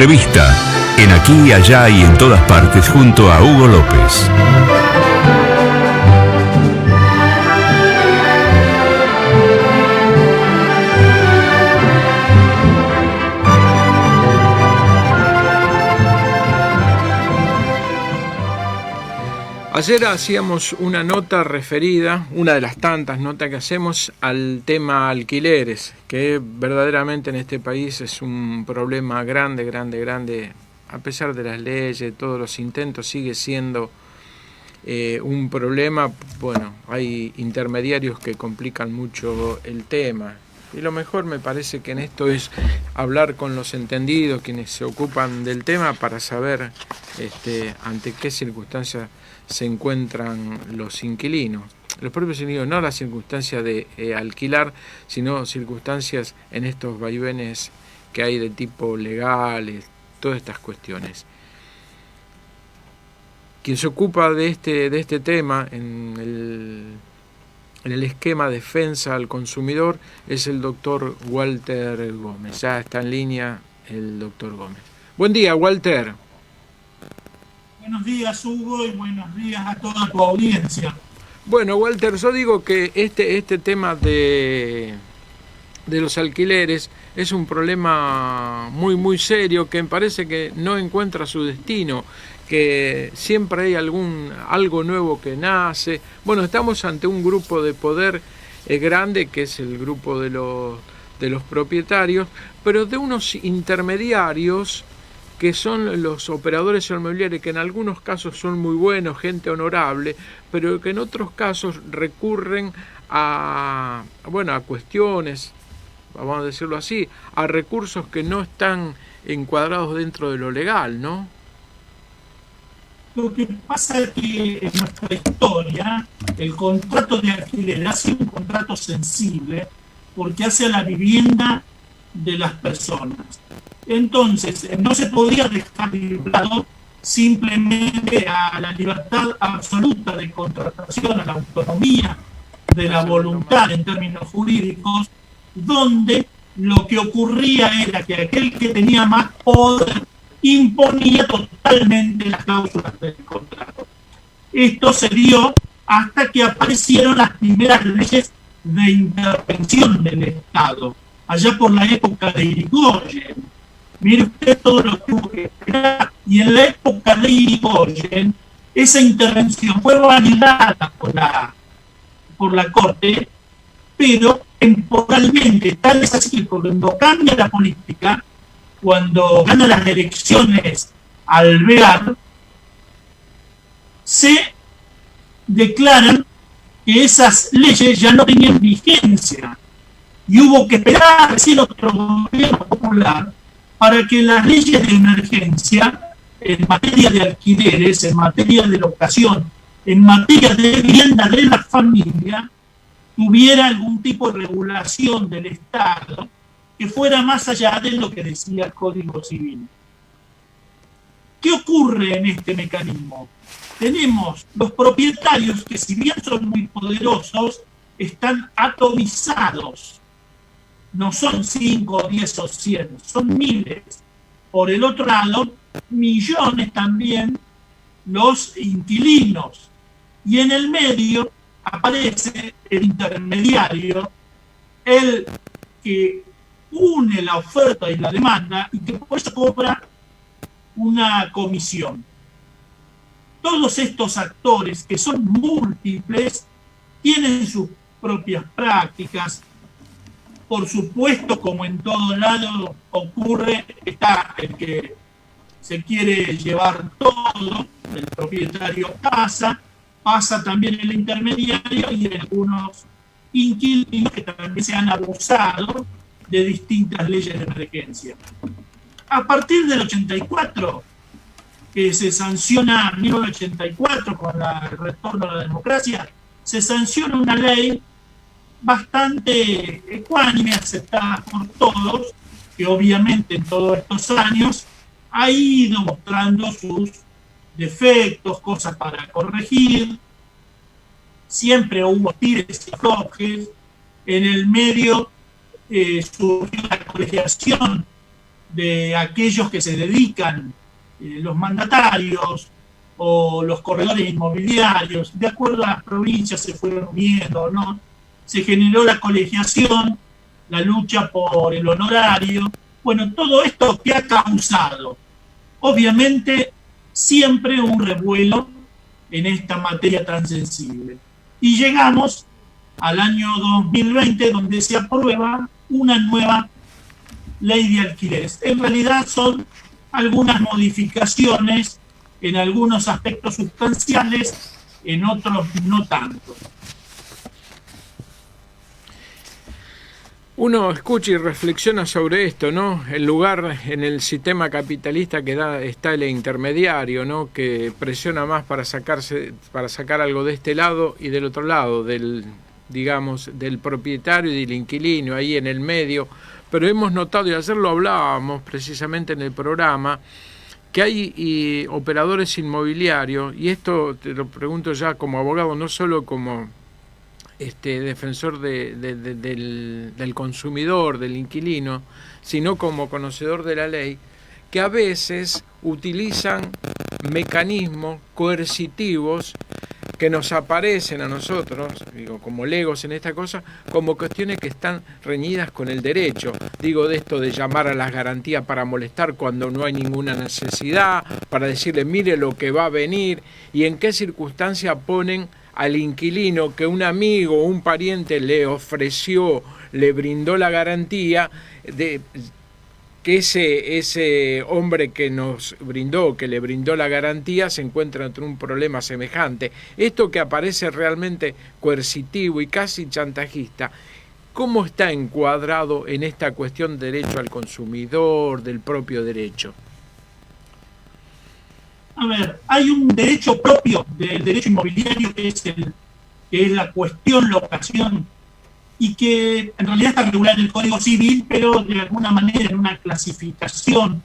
Revista, en Aquí, Allá y en todas partes, junto a Hugo López. Ayer hacíamos una nota referida, una de las tantas notas que hacemos, al tema alquileres, que verdaderamente en este país es un problema grande, a pesar de las leyes, todos los intentos, sigue siendo un problema. Bueno, hay intermediarios que complican mucho el tema. Y lo mejor me parece que en esto es hablar con los entendidos, quienes se ocupan del tema, para saber ante qué circunstancias se encuentran los inquilinos. Los propios inquilinos, no las circunstancias de alquilar, sino circunstancias en estos vaivenes que hay de tipo legales, todas estas cuestiones. Quien se ocupa de este tema en el esquema defensa al consumidor es el doctor Walter Gómez. Ya está en línea el doctor Gómez. Buen día, Walter. Buenos días, Hugo, y buenos días a toda tu audiencia. Bueno, Walter, yo digo que este tema de los alquileres es un problema muy serio, que me parece que no encuentra su destino, que siempre hay algo nuevo que nace. Bueno, estamos ante un grupo de poder grande, que es el grupo de los propietarios, pero de unos intermediarios que son los operadores inmobiliarios, que en algunos casos son muy buenos, gente honorable, pero que en otros casos recurren a cuestiones, vamos a decirlo así, a recursos que no están encuadrados dentro de lo legal, ¿no? Lo que pasa es que en nuestra historia el contrato de alquiler ha sido un contrato sensible porque hace a la vivienda de las personas. Entonces, no se podía dejar librado simplemente a la libertad absoluta de contratación, a la autonomía de la voluntad en términos jurídicos, donde lo que ocurría era que aquel que tenía más poder imponía totalmente las cláusulas del contrato. Esto se dio hasta que aparecieron las primeras leyes de intervención del Estado, allá por la época de Irigoyen. Mire usted todo lo que hubo que esperar. Y en la época de Irigoyen, esa intervención fue validada por la Corte, pero temporalmente, tal es así que cuando cambia la política, cuando gana las elecciones Alvear, se declaran que esas leyes ya no tenían vigencia y hubo que esperar recién otro gobierno popular para que las leyes de emergencia en materia de alquileres, en materia de locación, en materia de vivienda de la familia, tuviera algún tipo de regulación del Estado que fuera más allá de lo que decía el Código Civil. ¿Qué ocurre en este mecanismo? Tenemos los propietarios que, si bien son muy poderosos, están atomizados. No son 5, 10 o 100, son miles. Por el otro lado, millones también los inquilinos. Y en el medio aparece el intermediario, el que une la oferta y la demanda y que por eso cobra una comisión. Todos estos actores, que son múltiples, tienen sus propias prácticas. Por supuesto, como en todo lado ocurre, está el que se quiere llevar todo, el propietario pasa también el intermediario y algunos inquilinos que también se han abusado de distintas leyes de emergencia. A partir del 84, que se sanciona, en 1984, con el retorno a la democracia, se sanciona una ley bastante ecuánime, aceptada por todos, que obviamente en todos estos años ha ido mostrando sus defectos, cosas para corregir. Siempre hubo tires y aflojes. En el medio surgió la colegiación de aquellos que se dedican, los mandatarios o los corredores inmobiliarios, de acuerdo a las provincias se fueron uniendo, ¿no? Se generó la colegiación, la lucha por el honorario. Bueno, todo esto que ha causado, obviamente, siempre un revuelo en esta materia tan sensible. Y llegamos al año 2020, donde se aprueba una nueva ley de alquileres. En realidad son algunas modificaciones en algunos aspectos sustanciales, en otros no tanto. Uno escucha y reflexiona sobre esto, ¿no? El lugar en el sistema capitalista que está el intermediario, ¿no? Que presiona más para sacar algo de este lado y del otro lado, del propietario y del inquilino, ahí en el medio. Pero hemos notado, y ayer lo hablábamos precisamente en el programa, que hay operadores inmobiliarios, y esto te lo pregunto ya como abogado, no solo como defensor del consumidor, del inquilino, sino como conocedor de la ley, que a veces utilizan mecanismos coercitivos que nos aparecen a nosotros, digo, como legos en esta cosa, como cuestiones que están reñidas con el derecho. Digo, de esto de llamar a las garantías para molestar cuando no hay ninguna necesidad, para decirle, mire lo que va a venir, y en qué circunstancia ponen al inquilino que un amigo o un pariente le ofreció, le brindó la garantía, de que ese hombre que le brindó la garantía, se encuentra entre un problema semejante. Esto que aparece realmente coercitivo y casi chantajista, ¿cómo está encuadrado en esta cuestión de derecho al consumidor, del propio derecho? A ver, hay un derecho propio del derecho inmobiliario que es la cuestión locación, y que en realidad está regulado en el Código Civil, pero de alguna manera en una clasificación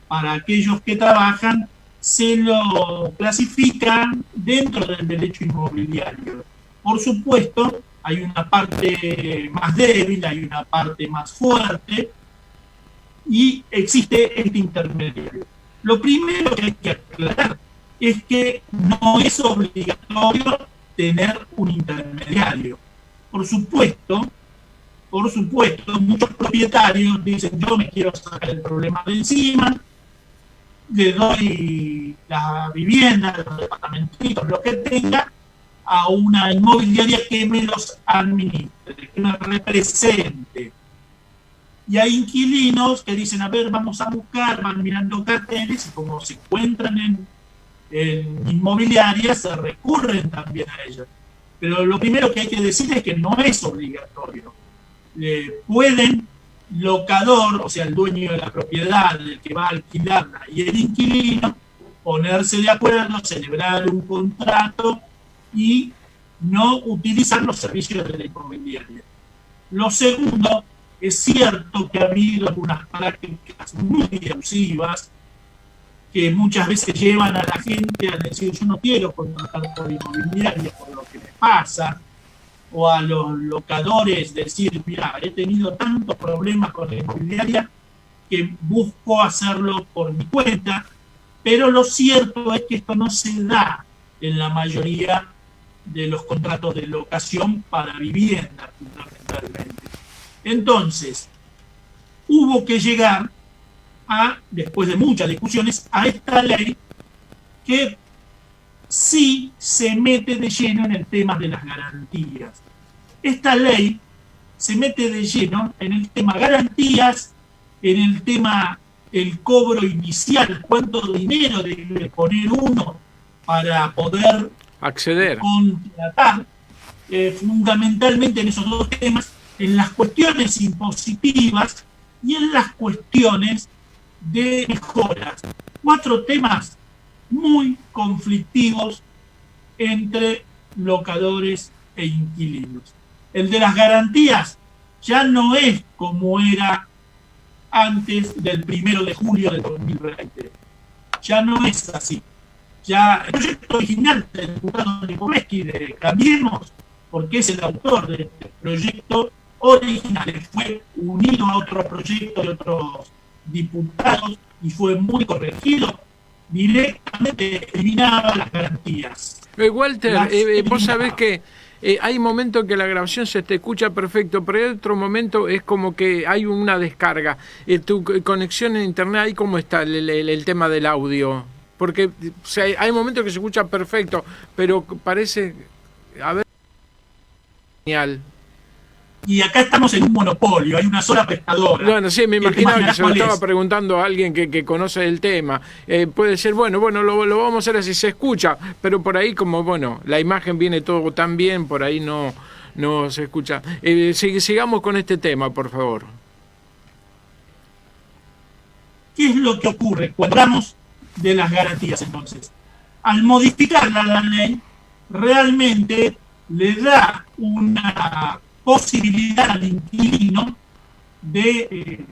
para aquellos que trabajan, se lo clasifican dentro del derecho inmobiliario. Por supuesto, hay una parte más débil, hay una parte más fuerte, y existe este intermediario. Lo primero que hay que aclarar es que no es obligatorio tener un intermediario. Por supuesto, muchos propietarios dicen, yo me quiero sacar el problema de encima, le doy la vivienda, los departamentitos, lo que tenga, a una inmobiliaria que me los administre, que me represente. Y hay inquilinos que dicen, a ver, vamos a buscar, van mirando carteles, y como se encuentran en inmobiliarias, se recurren también a ellas. Pero lo primero que hay que decir es que no es obligatorio. Pueden locador, o sea, el dueño de la propiedad, el que va a alquilarla, y el inquilino, ponerse de acuerdo, celebrar un contrato y no utilizar los servicios de la inmobiliaria. Lo segundo, es cierto que ha habido algunas prácticas muy abusivas que muchas veces llevan a la gente a decir, yo no quiero contratar por inmobiliaria por lo que me pasa, o a los locadores decir, mira, he tenido tantos problemas con la inmobiliaria que busco hacerlo por mi cuenta, pero lo cierto es que esto no se da en la mayoría de los contratos de locación para vivienda, fundamentalmente. Entonces, hubo que llegar después de muchas discusiones, a esta ley que sí se mete de lleno en el tema de las garantías. Esta ley se mete de lleno en el tema garantías, en el tema el cobro inicial, cuánto dinero debe poner uno para poder acceder, contratar, fundamentalmente en esos dos temas, en las cuestiones impositivas y en las cuestiones de mejoras. 4 temas muy conflictivos entre locadores e inquilinos. El de las garantías ya no es como era antes del 1 de julio de 2020. Ya no es así. Ya el proyecto original del diputado Nicomeski de Cambiemos, porque es el autor de este proyecto original, fue unido a otro proyecto de diputados, y fue muy corregido, directamente eliminaba las garantías. Walter, vos sabés que hay momentos que la grabación se te escucha perfecto, pero hay otro momento es como que hay una descarga. Tu conexión en internet, ahí cómo está el tema del audio. Porque o sea, hay momentos que se escucha perfecto, pero parece... A ver... Genial. Y acá estamos en un monopolio, hay una sola pescadora. Bueno, sí, me imaginaba que se lo estaba preguntando a alguien que conoce el tema. Puede ser, bueno, lo vamos a hacer así, se escucha, pero por ahí como, bueno, la imagen viene todo tan bien, por ahí no se escucha. Sigamos con este tema, por favor. ¿Qué es lo que ocurre cuando hablamos de las garantías entonces? Al modificar la ley, realmente le da una posibilidad al inquilino de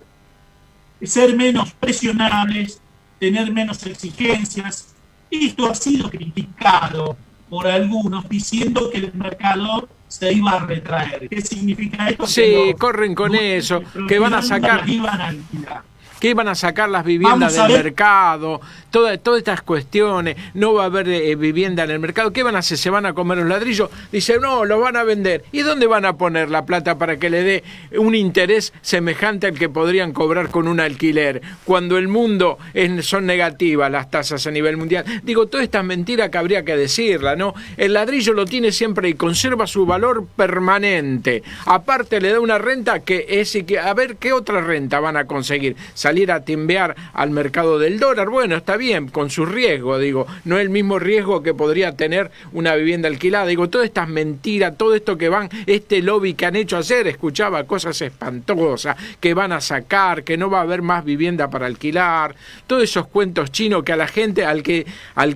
ser menos presionables, tener menos exigencias. Esto ha sido criticado por algunos diciendo que el mercado se iba a retraer. ¿Qué significa esto? Sí, corren con eso, que van a sacar... que iban a sacar las viviendas del mercado, todas estas cuestiones, no va a haber vivienda en el mercado, ¿qué van a hacer? ¿Se van a comer los ladrillos? Dice, no, lo van a vender. ¿Y dónde van a poner la plata para que le dé un interés semejante al que podrían cobrar con un alquiler? Cuando el mundo son negativas las tasas a nivel mundial. Digo, toda esta mentira que habría que decirla, ¿no? El ladrillo lo tiene siempre y conserva su valor permanente. Aparte le da una renta que es, a ver, ¿qué otra renta van a conseguir? Salir a timbear al mercado del dólar, bueno, está bien, con su riesgo, digo, no es el mismo riesgo que podría tener una vivienda alquilada, digo, todas estas mentiras, todo esto que van, este lobby que han hecho ayer, escuchaba cosas espantosas, que van a sacar, que no va a haber más vivienda para alquilar, todos esos cuentos chinos que a la gente, al que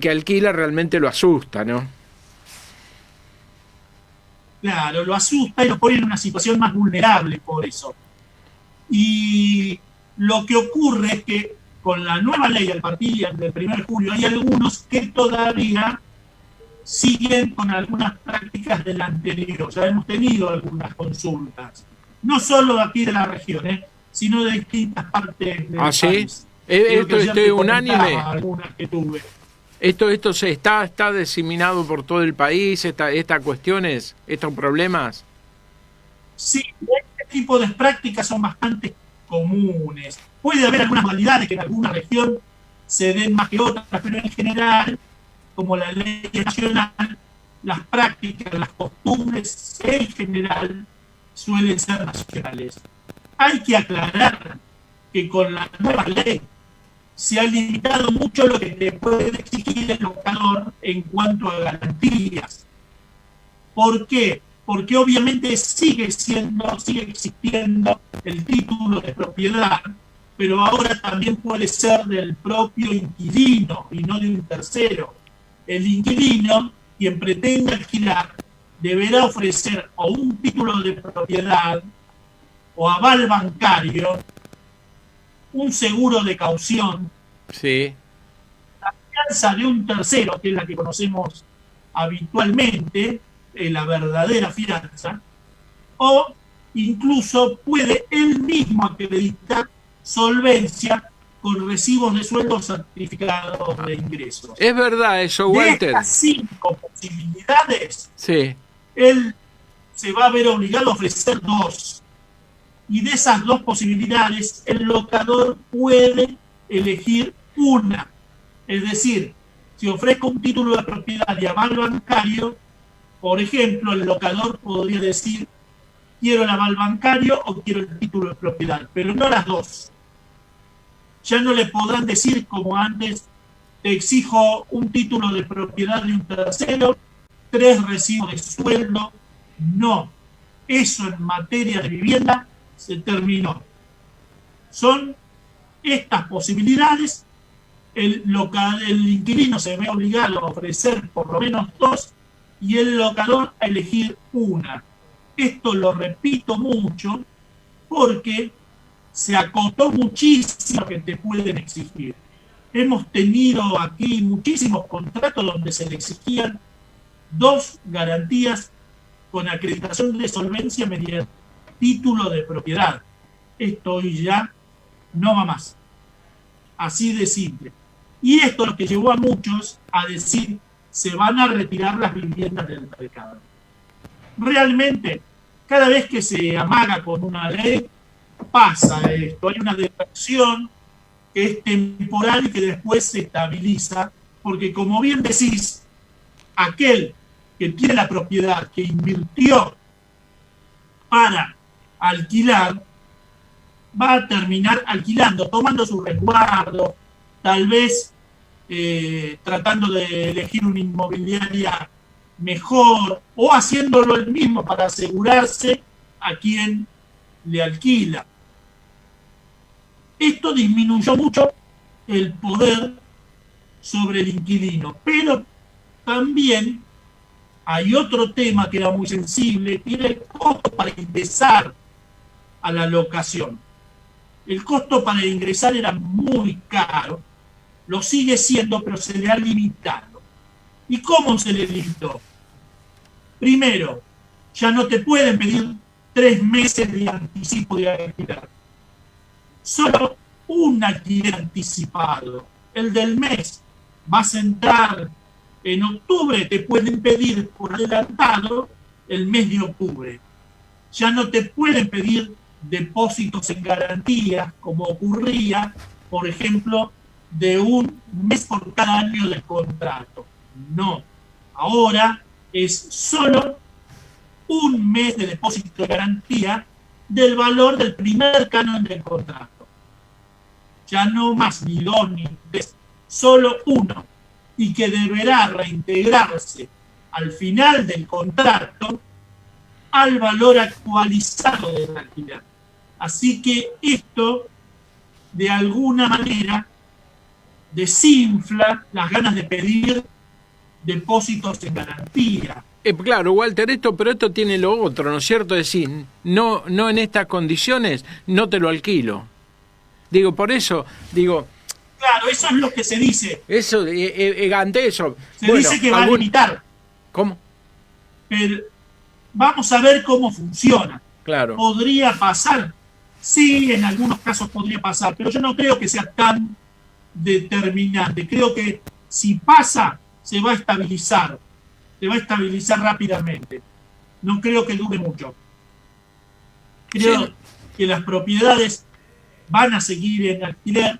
alquila realmente lo asusta, ¿no? Claro, lo asusta y lo pone en una situación más vulnerable por eso. Y lo que ocurre es que con la nueva ley al partir del 1 de julio hay algunos que todavía siguen con algunas prácticas del anterior. Ya hemos tenido algunas consultas, no solo aquí de la región, sino de distintas partes del país. ¿Esto es unánime? Algunas que tuve. ¿Esto se está diseminado por todo el país, estas cuestiones, estos problemas? Sí, este tipo de prácticas son bastante comunes. Puede haber algunas modalidades que en alguna región se den más que otras, pero en general, como la ley nacional, las prácticas, las costumbres en general suelen ser nacionales. Hay que aclarar que con la nueva ley se ha limitado mucho lo que te puede exigir el locador en cuanto a garantías. ¿Por qué? Porque obviamente sigue existiendo el título de propiedad, pero ahora también puede ser del propio inquilino y no de un tercero. El inquilino, quien pretenda alquilar, deberá ofrecer o un título de propiedad o aval bancario, un seguro de caución, sí, la fianza de un tercero, que es la que conocemos habitualmente, la verdadera fianza, o incluso puede él mismo acreditar solvencia con recibos de sueldo certificados de ingresos. Es verdad eso, Walter. De estas 5 posibilidades, sí, él se va a ver obligado a ofrecer 2. Y de esas 2 posibilidades, el locador puede elegir una. Es decir, si ofrezco un título de propiedad y aval bancario, por ejemplo, el locador podría decir, quiero el aval bancario o quiero el título de propiedad, pero no las 2. Ya no le podrán decir, como antes, te exijo un título de propiedad de un tercero, 3 recibos de sueldo. No, eso en materia de vivienda se terminó. Son estas posibilidades, el inquilino se ve obligado a ofrecer por lo menos 2 y el locador a elegir una. Esto lo repito mucho porque se acotó muchísimo que te pueden exigir. Hemos tenido aquí muchísimos contratos donde se le exigían 2 garantías con acreditación de solvencia mediante título de propiedad. Esto hoy ya no va más. Así de simple. Y esto es lo que llevó a muchos a decir, se van a retirar las viviendas del mercado. Realmente, cada vez que se amaga con una ley, pasa esto. Hay una detracción que es temporal y que después se estabiliza, porque como bien decís, aquel que tiene la propiedad, que invirtió para alquilar, va a terminar alquilando, tomando su resguardo, tal vez tratando de elegir una inmobiliaria mejor o haciéndolo él mismo para asegurarse a quien le alquila. Esto disminuyó mucho el poder sobre el inquilino, pero también hay otro tema que era muy sensible, que era el costo para ingresar a la locación. El costo para ingresar era muy caro, lo sigue siendo, pero se le ha limitado. ¿Y cómo se le limitó? Primero, ya no te pueden pedir 3 meses de anticipo de alquiler. Solo un alquiler anticipado, el del mes. Vas a entrar en octubre, te pueden pedir por adelantado el mes de octubre. Ya no te pueden pedir depósitos en garantía, como ocurría, por ejemplo, de un mes por cada año del contrato. No. Ahora es solo un mes de depósito de garantía del valor del primer canon del contrato. Ya no más ni 2 ni 3, solo uno. Y que deberá reintegrarse al final del contrato al valor actualizado del alquiler. Así que esto, de alguna manera, desinfla las ganas de pedir depósitos en garantía. Claro, Walter, pero esto tiene lo otro, ¿no es cierto? Es decir, no en estas condiciones no te lo alquilo. Digo, por eso, digo... Claro, eso es lo que se dice. Eso, ante eso... Se dice que va a limitar. ¿Cómo? Pero vamos a ver cómo funciona. Claro. ¿Podría pasar? Sí, en algunos casos podría pasar, pero yo no creo que sea tan determinante. Creo que si pasa, se va a estabilizar. Se va a estabilizar rápidamente. No creo que dure mucho. Creo que las propiedades van a seguir en alquiler.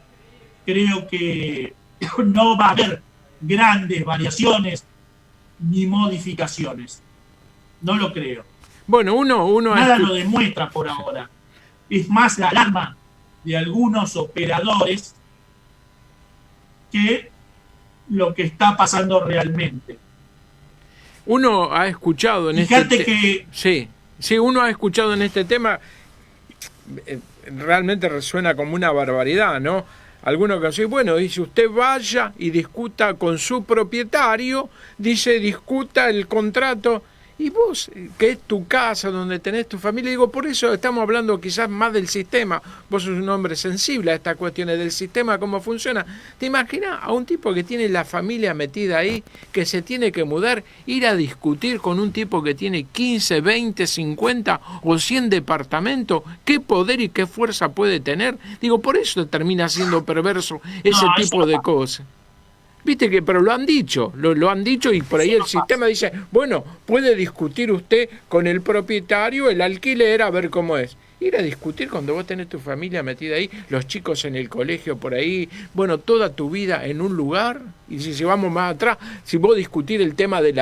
Creo que no va a haber grandes variaciones ni modificaciones. No lo creo. Bueno, uno nada lo demuestra por ahora. Es más la alarma de algunos operadores que lo que está pasando realmente. Uno ha escuchado en Fíjate que... Sí, uno ha escuchado en este tema, realmente resuena como una barbaridad, ¿no? Algunos que dicen, bueno, dice, usted vaya y discuta con su propietario, dice, discuta el contrato, y vos, que es tu casa, donde tenés tu familia, digo, por eso estamos hablando quizás más del sistema, vos sos un hombre sensible a estas cuestiones del sistema, cómo funciona. ¿Te imaginas a un tipo que tiene la familia metida ahí, que se tiene que mudar, ir a discutir con un tipo que tiene 15, 20, 50 o 100 departamentos? ¿Qué poder y qué fuerza puede tener? Digo, por eso termina siendo perverso ese tipo de cosas. Viste que, pero lo han dicho y por ahí el sistema dice, bueno, puede discutir usted con el propietario, el alquiler, a ver cómo es. Ir a discutir cuando vos tenés tu familia metida ahí, los chicos en el colegio por ahí, bueno, toda tu vida en un lugar, y si vamos más atrás, si vos discutir el tema de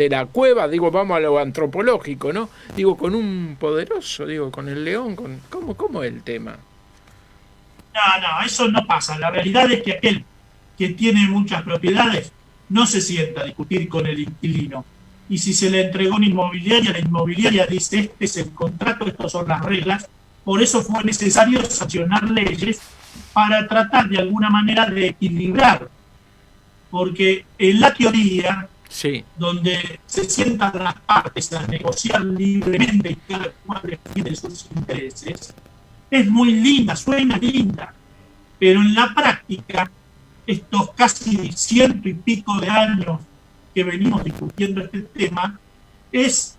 la cueva, digo, vamos a lo antropológico, ¿no? Digo, con un poderoso, digo, con el león, ¿cómo es el tema? No, eso no pasa. La realidad es que aquel que tiene muchas propiedades no se sienta a discutir con el inquilino. Y si se le entregó una inmobiliaria, la inmobiliaria dice, este es el contrato, estas son las reglas. Por eso fue necesario sancionar leyes para tratar de alguna manera de equilibrar. Porque en la teoría, donde se sientan las partes a negociar libremente y cada cual defiende sus intereses, es muy linda, suena linda. Pero en la práctica, estos casi 100 y pico de años que venimos discutiendo este tema, es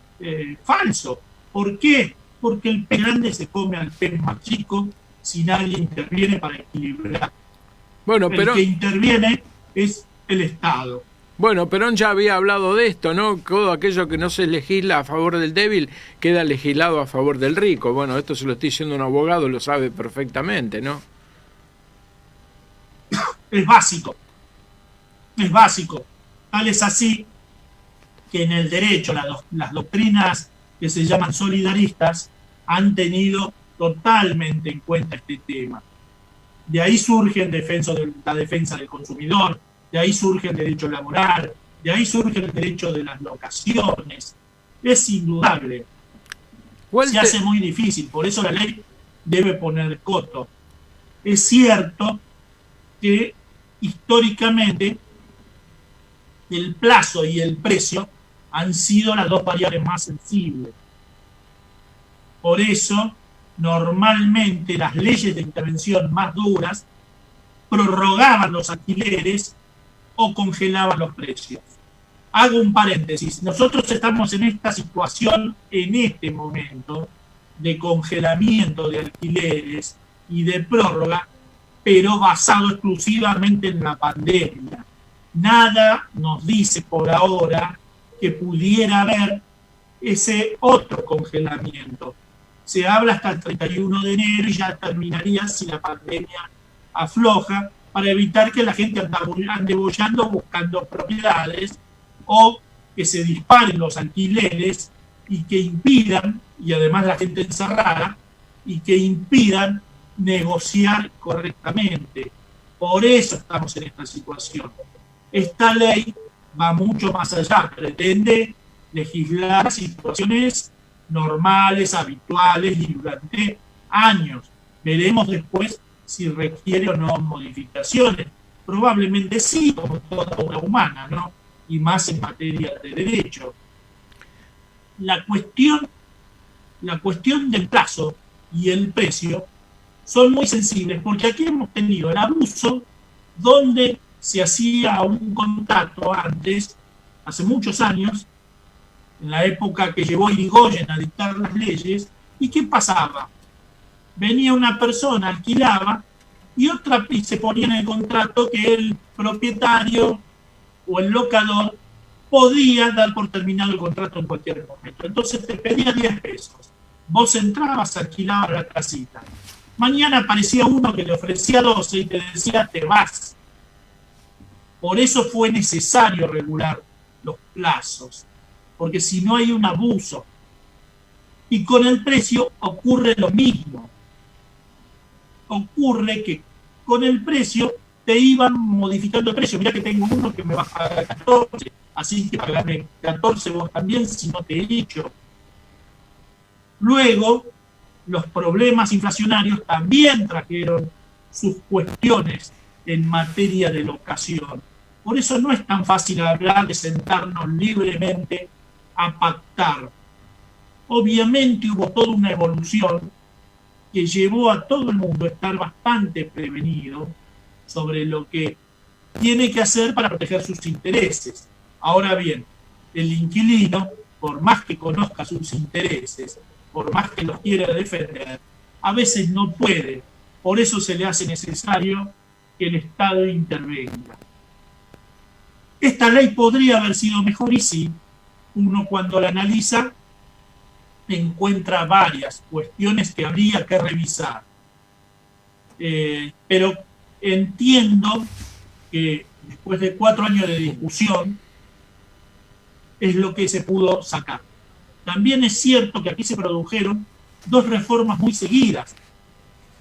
falso. ¿Por qué? Porque el pez grande se come al pez más chico si nadie interviene para equilibrar. Bueno, El pero que interviene es el Estado. bueno, Perón ya había hablado de esto, ¿no? Todo aquello que no se legisla a favor del débil queda legislado a favor del rico. Bueno, esto se lo estoy diciendo un abogado, lo sabe perfectamente, ¿no? Es básico, es básico. Tal es así que en el derecho las doctrinas que se llaman solidaristas han tenido totalmente en cuenta este tema. De ahí surge la defensa del consumidor, de ahí surge el derecho laboral, de ahí surge el derecho de las locaciones. Es indudable. Se hace muy difícil, por eso la ley debe poner coto. Es cierto que históricamente el plazo y el precio han sido las dos variables más sensibles. Por eso, normalmente las leyes de intervención más duras prorrogaban los alquileres o congelaban los precios. Hago un paréntesis. Nosotros estamos en esta situación, en este momento, de congelamiento de alquileres y de prórroga, pero basado exclusivamente en la pandemia. Nada nos dice por ahora que pudiera haber ese otro congelamiento. Se habla hasta el 31 de enero y ya terminaría si la pandemia afloja, para evitar que la gente ande bollando buscando propiedades o que se disparen los alquileres y que impidan, y además la gente encerrada, y que impidan negociar correctamente. Por eso estamos en esta situación. Esta ley va mucho más allá, pretende legislar situaciones normales, habituales y durante años. Veremos después si requiere o no modificaciones. Probablemente sí, como toda obra humana, ¿no? Y más en materia de derecho. La cuestión del plazo y el precio son muy sensibles, porque aquí hemos tenido el abuso donde se hacía un contrato antes, hace muchos años, en la época que llevó Irigoyen a dictar las leyes, ¿y qué pasaba? Venía una persona, alquilaba, y se ponía en el contrato que el propietario o el locador podía dar por terminado el contrato en cualquier momento. Entonces te pedía 10 pesos. Vos entrabas, alquilabas la casita. Mañana aparecía uno que le ofrecía 12 y te decía, te vas. Por eso fue necesario regular los plazos, porque si no hay un abuso. Y con el precio ocurre lo mismo. Ocurre que con el precio te iban modificando el precio. Mirá que tengo uno que me va a pagar 14, así que pagame 14 vos también si no te he dicho. Luego, los problemas inflacionarios también trajeron sus cuestiones en materia de locación. Por eso no es tan fácil hablar de sentarnos libremente a pactar. Obviamente hubo toda una evolución que llevó a todo el mundo a estar bastante prevenido sobre lo que tiene que hacer para proteger sus intereses. Ahora bien, el inquilino, por más que conozca sus intereses, por más que los quiera defender, a veces no puede. Por eso se le hace necesario que el Estado intervenga. Esta ley podría haber sido mejor y sí, uno cuando la analiza encuentra varias cuestiones que habría que revisar. Pero entiendo que después de 4 años de discusión es lo que se pudo sacar. También es cierto que aquí se produjeron 2 reformas muy seguidas.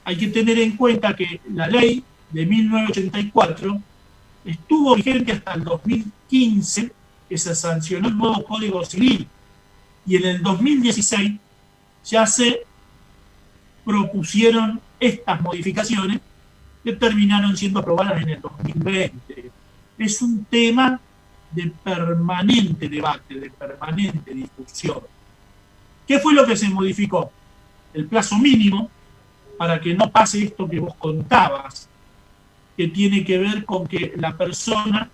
Hay que tener en cuenta que la ley de 1984 estuvo vigente hasta el 2015, que se sancionó el nuevo Código Civil, y en el 2016 ya se propusieron estas modificaciones que terminaron siendo aprobadas en el 2020. Es un tema de permanente debate, de permanente discusión. ¿Qué fue lo que se modificó? El plazo mínimo para que no pase esto que vos contabas, que tiene que ver con que la persona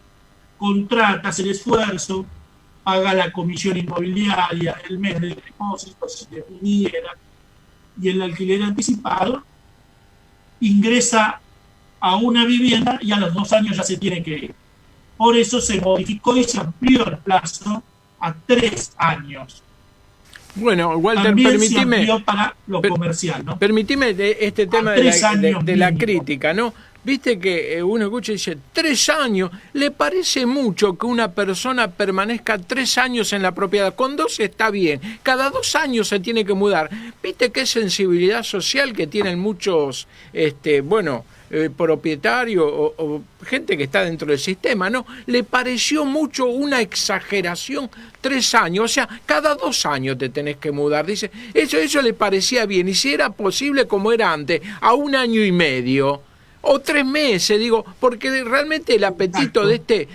contrata, hace el esfuerzo, paga la comisión inmobiliaria, el mes del depósito, si definiera, y el alquiler anticipado ingresa a una vivienda y a los 2 años ya se tiene que ir. Por eso se modificó y se amplió el plazo a 3 años. Bueno, Walter, También se permitime, amplió para lo comercial, ¿no? permitime este tema de 3 años de la mínimo. crítica, ¿no? Viste que uno escucha y dice, 3 años, ¿le parece mucho que una persona permanezca 3 años en la propiedad? Con 2 está bien, cada 2 años se tiene que mudar. Viste qué sensibilidad social que tienen muchos, propietarios o gente que está dentro del sistema, ¿no? Le pareció mucho una exageración 3 años, o sea, cada 2 años te tenés que mudar. Dice, eso le parecía bien, y si era posible como era antes, a 1 año y medio. O 3 meses, digo, porque realmente el apetito de este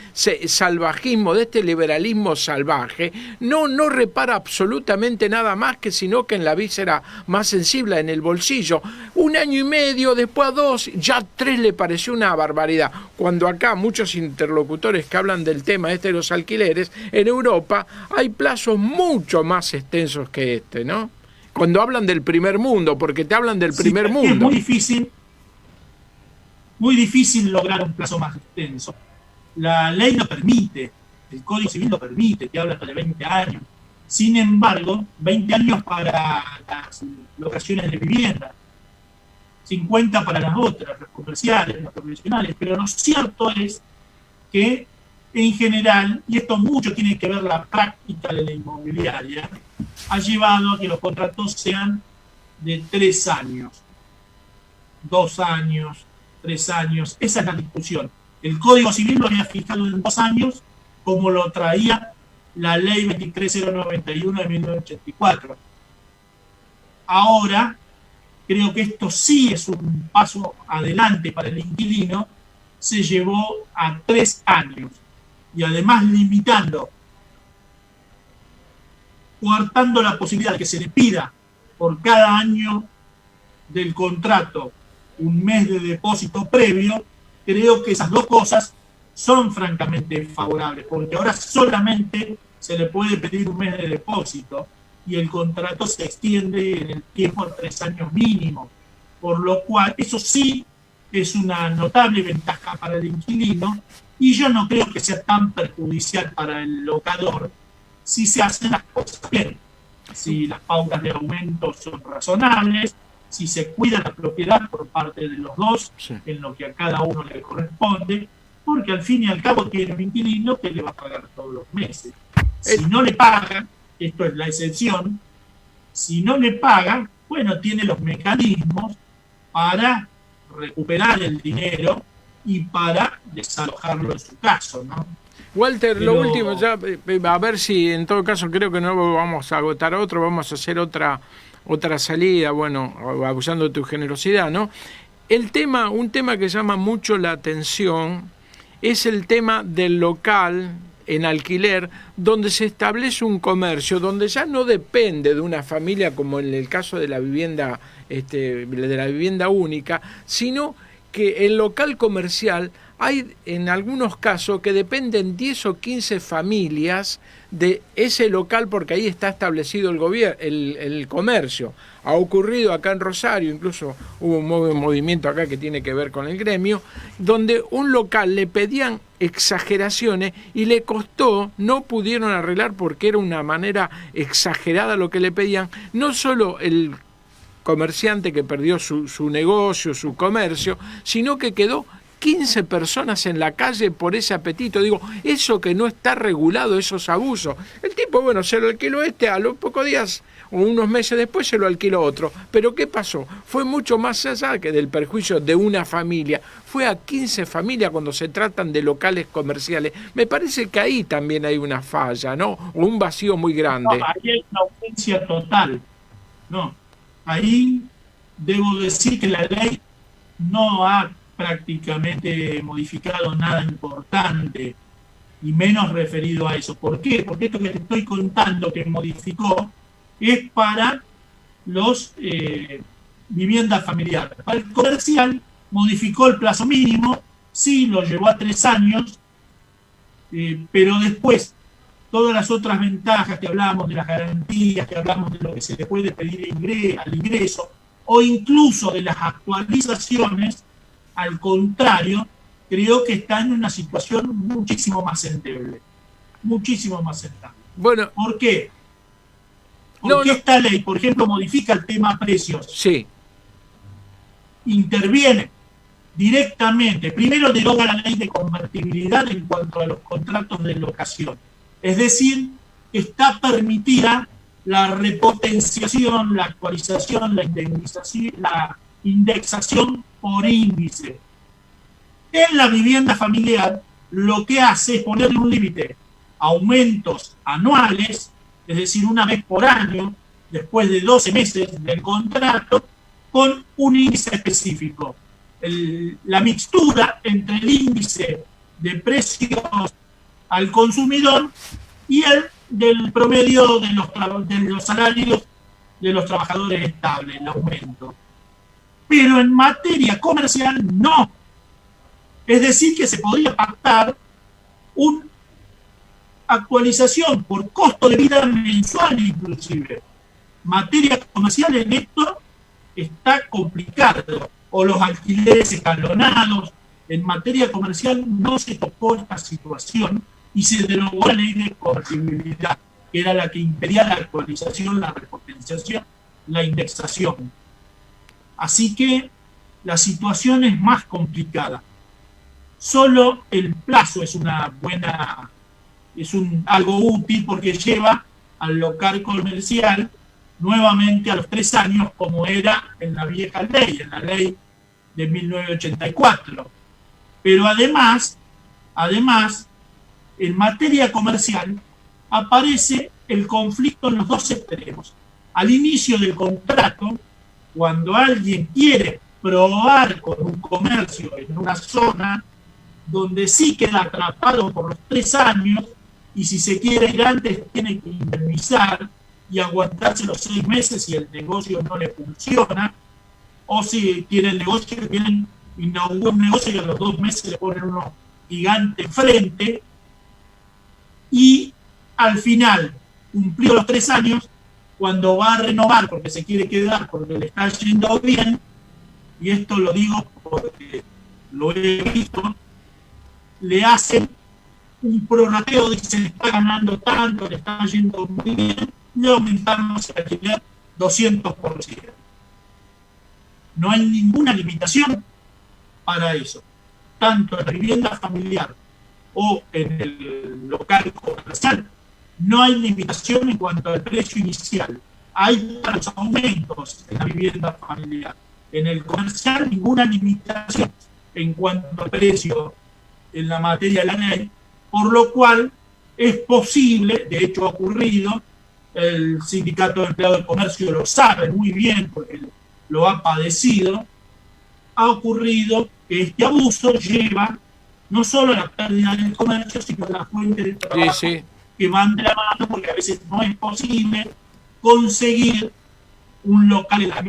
salvajismo, de este liberalismo salvaje, no repara absolutamente nada más que sino que en la víscera más sensible, en el bolsillo. 1 año y medio, después a 2, ya 3 le pareció una barbaridad. Cuando acá muchos interlocutores que hablan del tema de los alquileres, en Europa hay plazos mucho más extensos que este, ¿no? Cuando hablan del primer mundo, porque te hablan del primer mundo. Es muy difícil lograr un plazo más extenso. La ley lo permite, el Código Civil lo permite, que habla hasta de 20 años. Sin embargo, 20 años para las locaciones de vivienda, 50 para las otras, las comerciales, las profesionales. Pero lo cierto es que, en general, y esto mucho tiene que ver la práctica de la inmobiliaria, ha llevado a que los contratos sean de 3 años, 2 años, 3 años. Esa es la discusión. El Código Civil lo había fijado en 2 años, como lo traía la Ley 23091 de 1984. Ahora, creo que esto sí es un paso adelante para el inquilino. Se llevó a 3 años y además limitando, coartando la posibilidad de que se le pida por cada año del contrato 1 mes de depósito previo. Creo que esas 2 cosas son francamente favorables, porque ahora solamente se le puede pedir 1 mes de depósito y el contrato se extiende en el tiempo a 3 años mínimo, por lo cual eso sí es una notable ventaja para el inquilino, y yo no creo que sea tan perjudicial para el locador si se hacen las cosas bien, si las pautas de aumento son razonables, si se cuida la propiedad por parte de los dos, sí, en lo que a cada uno le corresponde, porque al fin y al cabo tiene un inquilino que le va a pagar todos los meses. Si no le pagan, esto es la excepción, si no le pagan, bueno, tiene los mecanismos para recuperar el dinero y para desalojarlo en su caso, ¿no? Walter, lo último, ya, a ver si en todo caso creo que no vamos a agotar otro, vamos a hacer otra salida, bueno, abusando de tu generosidad, ¿no? Un tema que llama mucho la atención es el tema del local en alquiler, donde se establece un comercio, donde ya no depende de una familia como en el caso de la vivienda, de la vivienda única, sino que el local comercial hay en algunos casos que dependen 10 o 15 familias de ese local, porque ahí está establecido el comercio. Ha ocurrido acá en Rosario, incluso hubo un movimiento acá que tiene que ver con el gremio, donde un local le pedían exageraciones y le costó, no pudieron arreglar porque era una manera exagerada lo que le pedían, no solo el comerciante que perdió su negocio, su comercio, sino que quedó 15 personas en la calle por ese apetito. Digo, eso que no está regulado, esos abusos. El tipo, bueno, se lo alquiló a los pocos días o unos meses después se lo alquiló otro. Pero ¿qué pasó? Fue mucho más allá que del perjuicio de una familia. Fue a 15 familias cuando se tratan de locales comerciales. Me parece que ahí también hay una falla, ¿no? O un vacío muy grande. No, ahí hay una ausencia total. No, ahí debo decir que la ley no ha prácticamente modificado nada importante, y menos referido a eso. ¿Por qué? Porque esto que te estoy contando que modificó es para los viviendas familiares. Para el comercial modificó el plazo mínimo, sí, lo llevó a 3 años, pero después todas las otras ventajas que hablamos de las garantías, que hablamos de lo que se le puede pedir al ingreso, o incluso de las actualizaciones, Al contrario, creo que está en una situación muchísimo más endeble. Muchísimo más endeble. Bueno. ¿Por qué? Porque esta ley, por ejemplo, modifica el tema precios. Sí. Interviene directamente. Primero deroga la ley de convertibilidad en cuanto a los contratos de locación. Es decir, está permitida la repotenciación, la actualización, la indemnización, la indexación por índice. En la vivienda familiar, lo que hace es ponerle un límite. Aumentos anuales, es decir, una vez por año, después de 12 meses del contrato, con un índice específico. La mixtura entre el índice de precios al consumidor y el del promedio de los salarios de los trabajadores estables, el aumento. Pero en materia comercial no. Es decir, que se podría pactar una actualización por costo de vida mensual inclusive. Materia comercial en esto está complicado. O los alquileres escalonados. En materia comercial no se tocó esta situación y se derogó la ley de convertibilidad, que era la que impedía la actualización, la repotenciación, la indexación. Así que la situación es más complicada. Solo el plazo es una buena, algo útil porque lleva al local comercial nuevamente a los 3 años, como era en la vieja ley, en la ley de 1984. Pero además, en materia comercial, aparece el conflicto en los dos extremos. Al inicio del contrato, cuando alguien quiere probar con un comercio en una zona donde sí queda atrapado por los 3 años, y si se quiere ir antes tiene que indemnizar y aguantarse los 6 meses si el negocio no le funciona, o si tiene el negocio, inaugura un negocio y a los 2 meses le ponen unos gigantes frente, y al final, cumplió los 3 años, cuando va a renovar porque se quiere quedar, porque le está yendo bien, y esto lo digo porque lo he visto, le hacen un prorrateo, dicen está ganando tanto, le está yendo muy bien, le aumentamos el alquiler 200%. No hay ninguna limitación para eso, tanto en la vivienda familiar o en el local comercial. No hay limitación en cuanto al precio inicial. Hay los aumentos en la vivienda familiar. En el comercial, ninguna limitación en cuanto al precio en la materia de la ley, por lo cual es posible, de hecho ha ocurrido, el Sindicato de Empleados del Comercio lo sabe muy bien porque lo ha padecido, ha ocurrido que este abuso lleva no solo a la pérdida del comercio, sino a la fuente de trabajo que van de la mano, porque a veces no es posible conseguir un local en la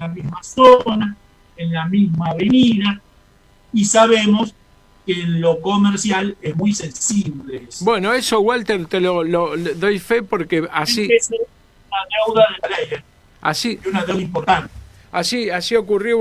misma zona, en la misma avenida, y sabemos que en lo comercial es muy sensible eso. Bueno, eso, Walter, te lo doy fe porque así... Es una deuda de la ley, así, y una deuda importante. Así ocurrió,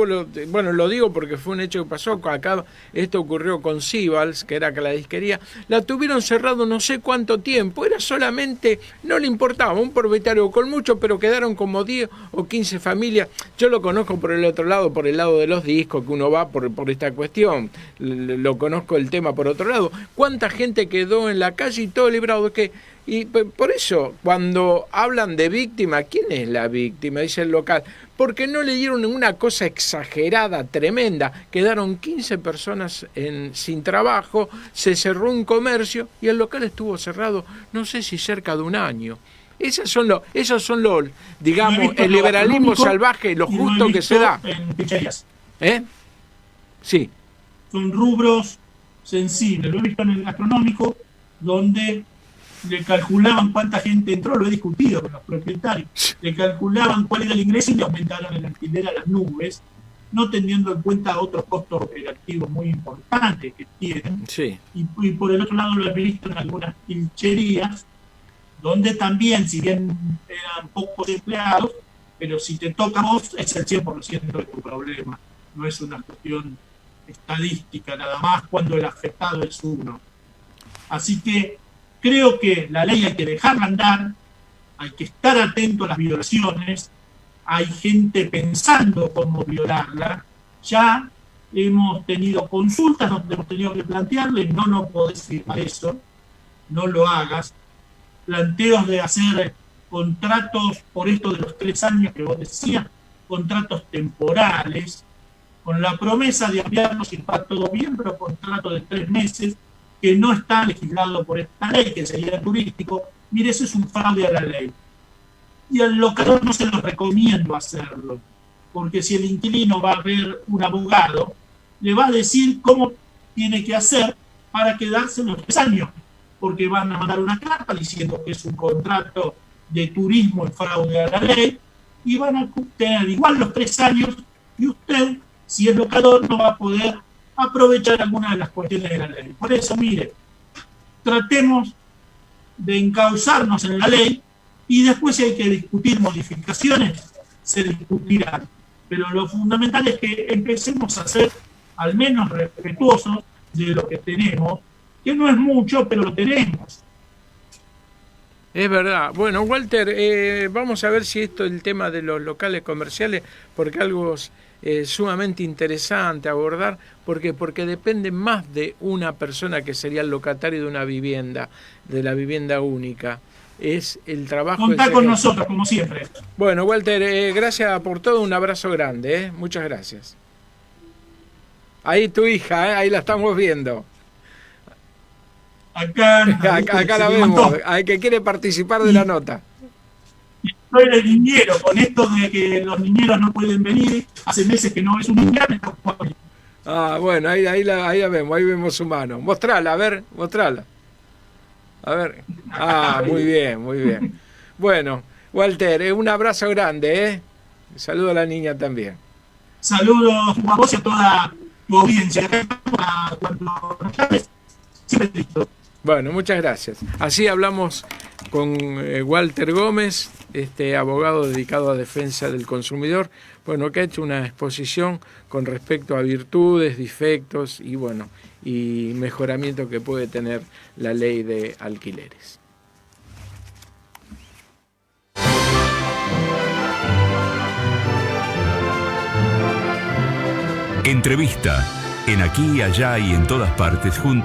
bueno, lo digo porque fue un hecho que pasó acá, esto ocurrió con Sibals, que era que la disquería, la tuvieron cerrado no sé cuánto tiempo, era solamente, no le importaba, un propietario con mucho, pero quedaron como 10 o 15 familias. Yo lo conozco por el otro lado, por el lado de los discos, que uno va por esta cuestión, lo conozco el tema por otro lado. ¿Cuánta gente quedó en la calle y todo librado de que... Y por eso, cuando hablan de víctima, ¿quién es la víctima? Dice el local. Porque no le dieron una cosa exagerada, tremenda. Quedaron 15 personas sin trabajo, se cerró un comercio y el local estuvo cerrado, no sé si cerca de un año. Esos son los, digamos, el liberalismo salvaje, lo justo que se da. En pizzerías. Sí. Son rubros sensibles. Lo he visto en el gastronómico, donde le calculaban cuánta gente entró, lo he discutido con los propietarios, le calculaban cuál era el ingreso y le aumentaron el alquiler a las nubes, no teniendo en cuenta otros costos operativos muy importantes que tienen. Sí. Y por el otro lado lo he visto en algunas pilcherías, donde también, si bien eran pocos empleados, pero si te toca a vos, es el 100% de tu problema. No es una cuestión estadística nada más cuando el afectado es uno. Así que creo que la ley hay que dejarla andar, hay que estar atento a las violaciones, hay gente pensando cómo violarla, ya hemos tenido consultas donde hemos tenido que plantearle, no podés firmar eso, no lo hagas, planteos de hacer contratos por esto de los 3 años que vos decías, contratos temporales, con la promesa de ampliarlos si va todo bien, pero contrato de 3 meses, que no está legislado por esta ley, que sería turístico. Mire, eso es un fraude a la ley. Y al locador no se lo recomiendo hacerlo, porque si el inquilino va a ver un abogado, le va a decir cómo tiene que hacer para quedarse los 3 años, porque van a mandar una carta diciendo que es un contrato de turismo en fraude a la ley, y van a tener igual los 3 años, y usted, si es locador, no va a poder aprovechar alguna de las cuestiones de la ley. Por eso, mire, tratemos de encauzarnos en la ley, y después si hay que discutir modificaciones, se discutirán. Pero lo fundamental es que empecemos a ser al menos respetuosos de lo que tenemos, que no es mucho, pero lo tenemos. Es verdad. Bueno, Walter, vamos a ver si el tema de los locales comerciales, porque algo sumamente interesante abordar, porque depende más de una persona que sería el locatario de una vivienda, de la vivienda única. Es el trabajo. Contá con nosotros, como siempre. Bueno, Walter, gracias por todo, un abrazo grande, muchas gracias. Ahí tu hija, ahí la estamos viendo. Acá la vemos, hay que quiere participar de la nota. Soy el niñero, con esto de que los niñeros no pueden venir, hace meses que no es un niñero. Bueno, ahí la vemos, ahí vemos su mano. Mostrala, a ver, mostrala. A ver. Muy bien. Bueno, Walter, un abrazo grande, Saludo a la niña también. Saludos a vos y a toda tu audiencia. Cuando nos llames, siempre listo. Bueno, muchas gracias. Así hablamos con Walter Gómez, abogado dedicado a defensa del consumidor, que ha hecho una exposición con respecto a virtudes, defectos y mejoramiento que puede tener la ley de alquileres. Entrevista en Aquí, Allá y en Todas Partes junto